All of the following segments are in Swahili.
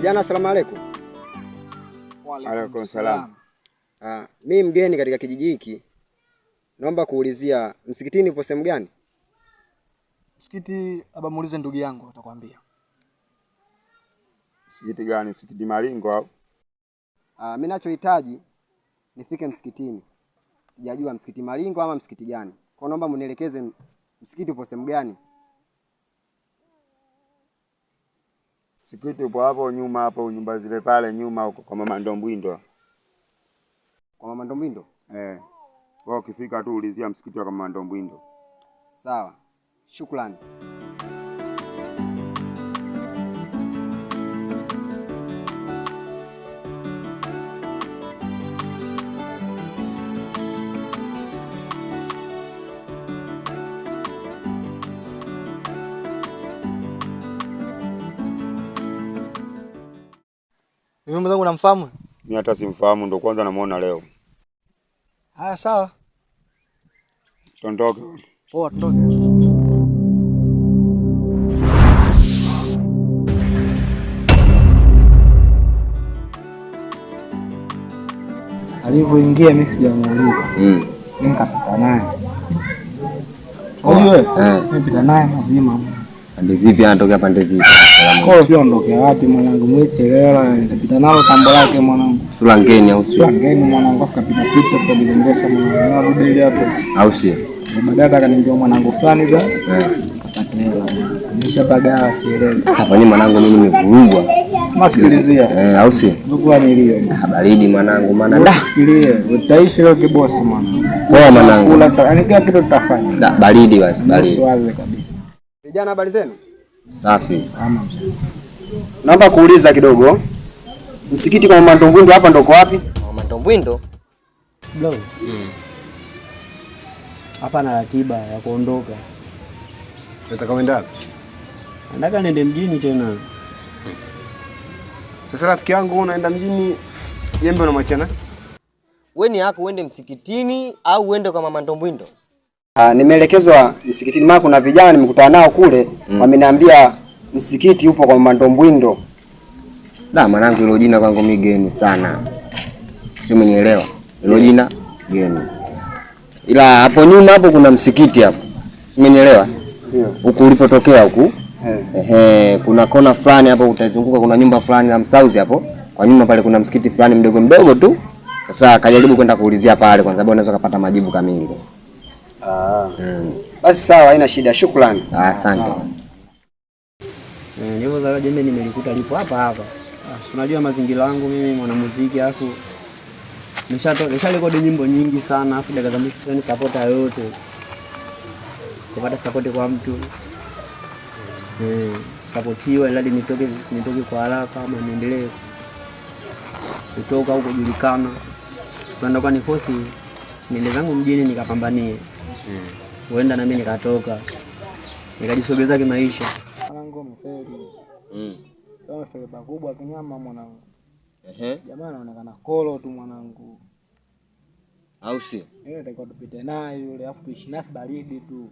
Vijana, asalamu alaykum. Wa alaykum salaam. Mimi mgeni katika kijiji hiki. Naomba kuulizia msikitini upo sehemu gani? Msikiti aba muulize ndugu yangu atakwambia. Msikiti gani? Msikiti Malingo au? Mimi ninachohitaji nifike msikitini. Sijajua msikiti Malingo ama msikiti gani. Kwa naomba mnielekeze msikiti upo sehemu gani? Msikiti upo hapo nyuma, hapo nyumba zile pale nyuma huko kwa Mama Ndombwindo. Kwa Mama Ndombwindo? Wao ukifika tu ulizia msikiti wa Mama Ndombwindo. Sawa. Shukrani. Wewe mwanangu unamfahamu? Mimi hata simfahamu, ndo kwanza namuona leo. Haya sawa. Tondoke. Poa, tondoke. Alipoingia mimi sijamuuliza. Mimi nikapita naye. Wewe? Nimepita naye mazima. Pande zipi anatokea pande zipi? Kwa hiyo ondokea wapi mwanangu? Mimi sielewa, nikapita nalo tambo lake mwanangu. Sura ngeni au sio? Sura ngeni mwanangu, akapita pita kwa kuongesha mwanangu rudi hapo. Au sio? Baadaye akaniambia mwanangu fulani za. Kapata hela. Nimeshapagawa sielewi. Hapa ni mwanangu mimi nimevurugwa. Masikilizia. Au sio? Ndugu nilio. Baridi mwanangu maana fikirie, utaishi leo kibosi mwanangu. Poa mwanangu. Yaani kila kitu tutafanya. Baridi basi, baridi. Wazi kabisa. Vijana, habari zenu? Safi. Naomba kuuliza kidogo. Msikiti kwa Mama Ndombwindo hapa ndo wapi? Mama Ndombwindo? Bro. Hapa na ratiba ya kuondoka. Unataka kwenda wapi? Nataka niende mjini tena. Sasa rafiki yangu unaenda mjini, jembe unamwachana? Wewe ni yako uende msikitini au uende kwa Mama Ndombwindo? Nimeelekezwa msikitini mako, kuna vijana nimekutana nao kule, wameniambia msikiti upo kwa Mama Ndombwindo. Mwanangu hilo jina kwangu mimi geni sana. Si mwenyeelewa. Hilo jina geni. Ila hapo nyuma hapo kuna msikiti hapo. Si mwenyeelewa? Ndio. Huko ulipotokea huko. Kuna kona fulani hapo utazunguka, kuna nyumba fulani la msauzi hapo. Kwa nyuma pale kuna msikiti fulani mdogo mdogo tu. Sasa kajaribu kwenda kuulizia pale kwa sababu unaweza kupata majibu kamili. Basi sawa, haina shida. Shukrani. Asante. Ndio za jembe nimelikuta lipo hapa. Unajua mazingira yangu mimi mwanamuziki afu nisharekodi nyimbo nyingi sana afu dakika za mwisho ni support yote. Kupata support kwa mtu. Supportiwa ili nitoke kwa haraka ama niendelee kutoka huko kujulikana. Kwenda kwa nikosi nile zangu mjini nikapambanie. Huenda na mimi nikatoka. Nikajisogeza kimaisha. Mwanangu mfeli. Kama feli pakubwa kinyama mwanangu. Jamaa anaonekana kolo tu mwanangu. Au sio? Nitakuwa tupite naye yule afu tuishi naye baridi tu.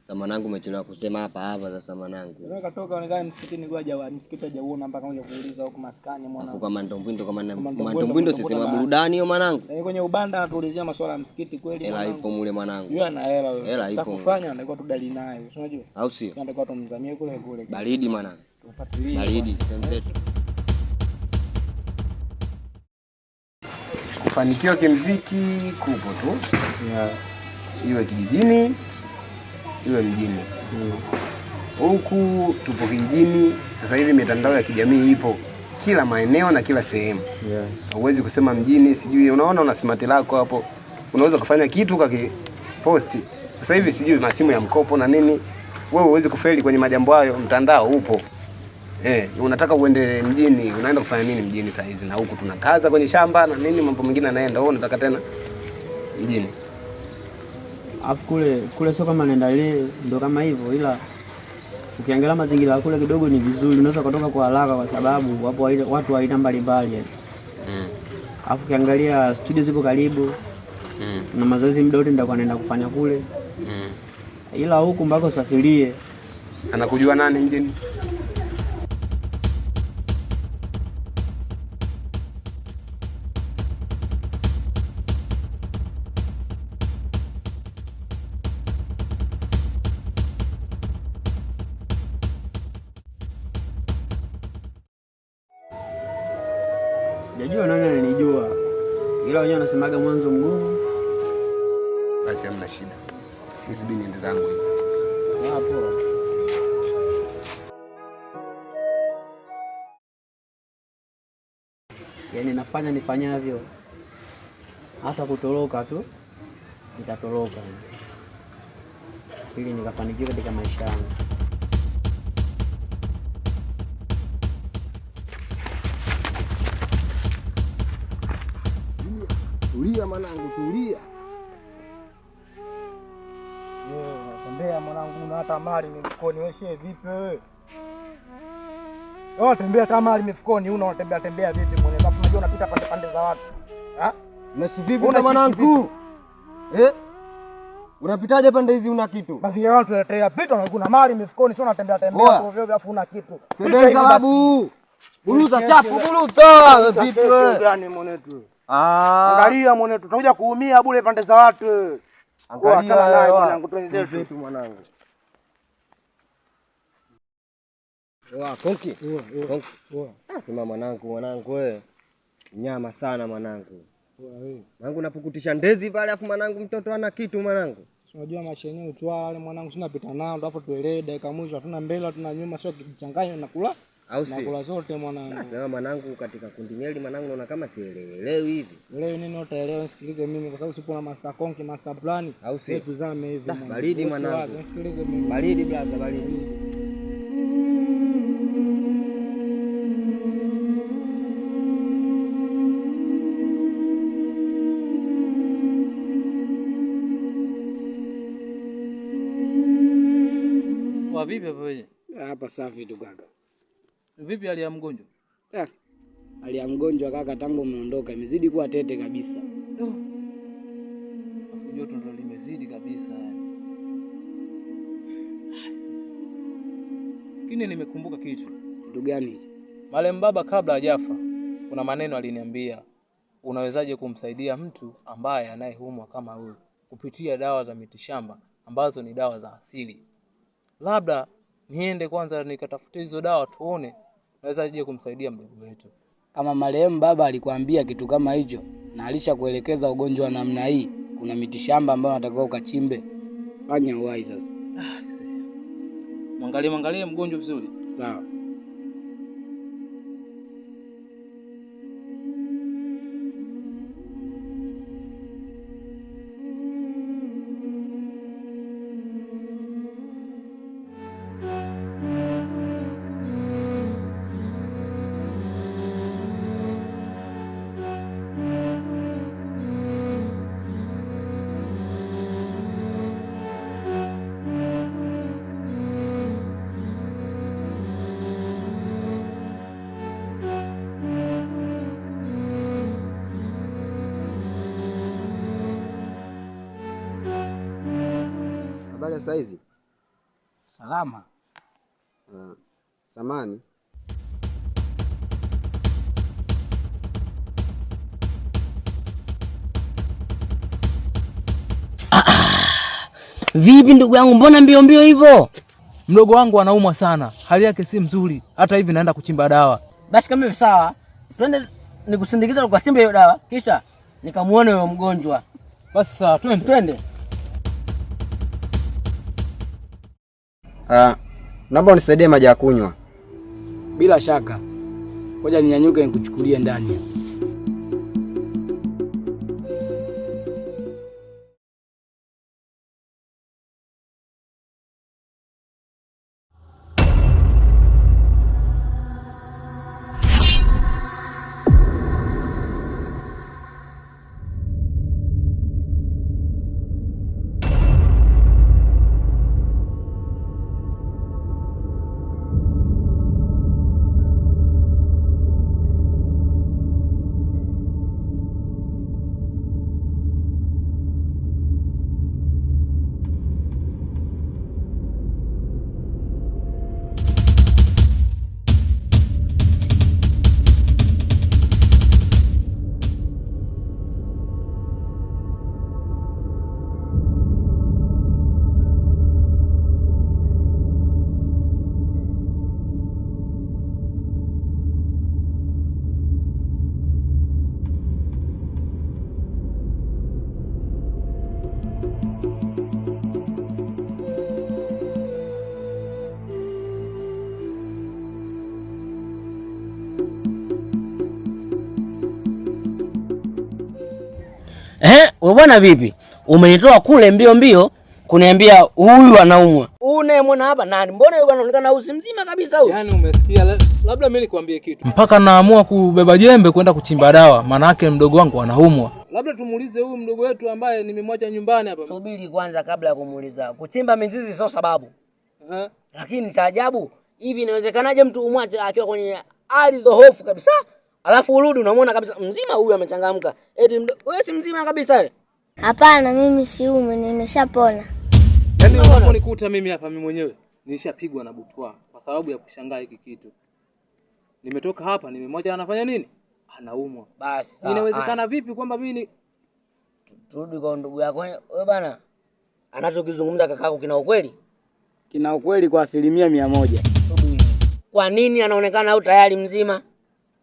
Sasa mwanangu umechelewa kusema hapa sasa mwanangu. Wewe katoka onekana msikitini kwa msikiti hajaona mpaka uje kuuliza huko maskani mwanangu. Afu kama Ndombwindo kama Ndombwindo sisema burudani hiyo mwanangu. Kwenye ubanda anatuulizia masuala ya msikiti kweli mwanangu. Hela ipo mule mwanangu. Yeye ana hela wewe. Hela ipo. Tutakufanya ndio tudali naye. Unajua? Au sio? Tunataka tumzamie kule. Baridi mwanangu. Tufuatilie. Baridi tenzetu. Kufanikiwa kimuziki kupo tu. Iwe kijijini, iwe mjini. Huku tupo kijijini, sasa hivi mitandao ya kijamii ipo kila maeneo na kila sehemu. Huwezi kusema mjini, sijui unaona una smart lako hapo. Unaweza kufanya kitu kakiposti. Sasa hivi sijui masimu ya mkopo na nini. Wewe huwezi kufeli kwenye majambo hayo, mtandao upo. Unataka uende mjini, unaenda kufanya nini mjini saa hizi? Na huku tunakaza kwenye shamba na nini, mambo mengine yanaenda. Wewe unataka tena mjini. Afu kule sio kama nenda ile ndo kama hivyo, ila ukiangalia mazingira kule kidogo ni vizuri, unaweza kutoka kwa haraka kwa sababu wapo watu wa aina mbalimbali. Afu ukiangalia studio zipo karibu. Na mazoezi muda wote ndio naenda kufanya kule. Ila huku mpaka usafirie. Anakujua nani mjini? ila wenyewe wanasemaga mwanzo mgumu. Basi hamna shida. Nisubiri niende zangu hivi. Hapo. Yaani nafanya nifanyavyo. Hata kutoroka tu nitatoroka. Ili nikafanikiwa katika maisha yangu. Tulia mwanangu, tulia. Tembea mwanangu, una hata mali mifukoni. Wewe shehe vipi wewe? Wewe tembea hata mali mifukoni, unatembea tembea vipi mwenye? Kama unajua unapita pande za watu. Unaishi vipi na mwanangu? Unapitaje pande hizi una kitu? Basi yeye watu tuletea pita na kuna mali mifukoni, sio unatembea tembea ovyo ovyo afu una kitu. Tembea babu. Buruza chapu, buruza. Vipi wewe? Gani mwanetu? Angalia mwanetu, tutakuja kuumia bure pande za watu. Angalia naye mwanangu, tuenzetu vipi mwanangu? Konki. Sema mwanangu wewe. Nyama sana mwanangu. Mwanangu napukutisha ndezi pale afu mwanangu mtoto ana kitu mwanangu. Unajua maisha yenyewe utwala wale mwanangu, tunapita nao alafu tuelee dakika mwisho, hatuna mbele hatuna nyuma, sio kichanganya na kula. Au si? Nakula zote mwanangu. Sema mwanangu katika kundi nyeli mwanangu naona kama sielewi hivi. Leo nini utaelewa, nisikilize mimi kwa sababu sipo na master konki, master plan. Au si? Tuzame hivi mwanangu. Baridi mwanangu. Nisikilize mimi. Baridi brother, baridi. Vipi hapa wewe? Hapa safi tu kaka. Vipi hali ya mgonjwa? Hali ya mgonjwa kaka tangu umeondoka imezidi kuwa tete kabisa. Joto ndo limezidi kabisa yani. Kini nimekumbuka kitu. Kitu gani? Marehemu baba kabla hajafa kuna maneno aliniambia, unawezaje kumsaidia mtu ambaye anayeumwa kama huyu kupitia dawa za mitishamba ambazo ni dawa za asili. Labda niende kwanza nikatafute hizo dawa tuone nawezaje kumsaidia mdogo wetu. Kama marehemu baba alikwambia kitu kama hicho na alishakuelekeza ugonjwa wa namna hii, kuna mitishamba ambayo unatakiwa ukachimbe. Fanya uwai sasa. Mwangalie mgonjwa vizuri. Sawa. Saizi salama. Samani. Vipi ndugu yangu, mbona mbio hivyo? Mdogo wangu anaumwa sana, hali yake si mzuri. Hata hivi naenda kuchimba dawa. Basi kama hivi sawa, twende nikusindikiza ukachimbe hiyo dawa, kisha nikamuone huyo mgonjwa. Basi sawa, twende. Naomba unisaidie maji ya kunywa. Bila shaka. Ngoja ninyanyuke nikuchukulie ndani. wewe bwana vipi? Umenitoa kule mbio mbio kuniambia huyu anaumwa. Unayemwona hapa nani? Mbona yeye anaonekana usi mzima kabisa huyu? Yaani umesikia, labda mimi nikwambie kitu. Mpaka naamua kubeba jembe kwenda kuchimba dawa, maana yake mdogo wangu anaumwa. Labda tumuulize huyu mdogo wetu ambaye nimemwacha nyumbani hapa. Subiri kwanza kabla ya kumuuliza. Kuchimba mizizi sio sababu. Lakini cha ajabu, hivi inawezekanaje mtu umwache akiwa kwenye hali dhoofu kabisa? Alafu urudi unamwona kabisa mzima huyu amechangamka. Eti wewe si mzima kabisa wewe? Hapana, mimi siume, nimeshapona. Yaani unaponikuta mimi hapa mimi mwenyewe nilishapigwa na butwa kwa sababu ya kushangaa hiki kitu. Nimetoka hapa nimemwacha anafanya nini? Anaumwa. Basi sawa. Inawezekana vipi kwamba mimi turudi kwa ndugu yako wewe bana? Anachokizungumza kakako kina ukweli? Kina ukweli kwa 100%. Kwa nini anaonekana au tayari mzima?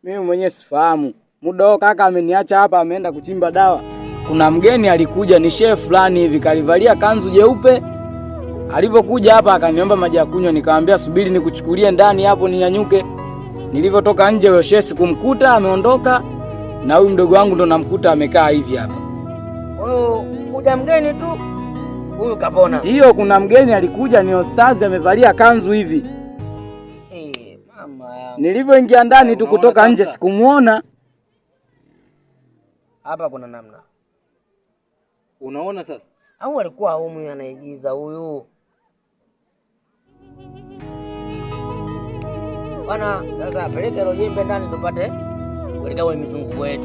Mimi mwenyewe sifahamu. Muda huo kaka ameniacha hapa ameenda kuchimba dawa. Kuna mgeni alikuja ni shehe fulani hivi kalivalia kanzu jeupe. Alivyokuja hapa akaniomba maji ya kunywa, nikamwambia subiri nikuchukulie ndani hapo ninyanyuke. Nilivyotoka nje huyo shehe sikumkuta, ameondoka na huyu mdogo wangu ndo namkuta amekaa hivi hapa. Kuja mgeni tu. Huyu kapona. Ndio kuna mgeni alikuja ni ustazi amevalia kanzu hivi. Mama yangu. Nilivyoingia ndani tu kutoka nje sikumuona. Hapa kuna namna. unaona sasa? Au alikuwa huyu anaigiza huyu? Bwana, sasa peleke roho jembe ndani tupate kuelekea kwenye mizunguko yetu.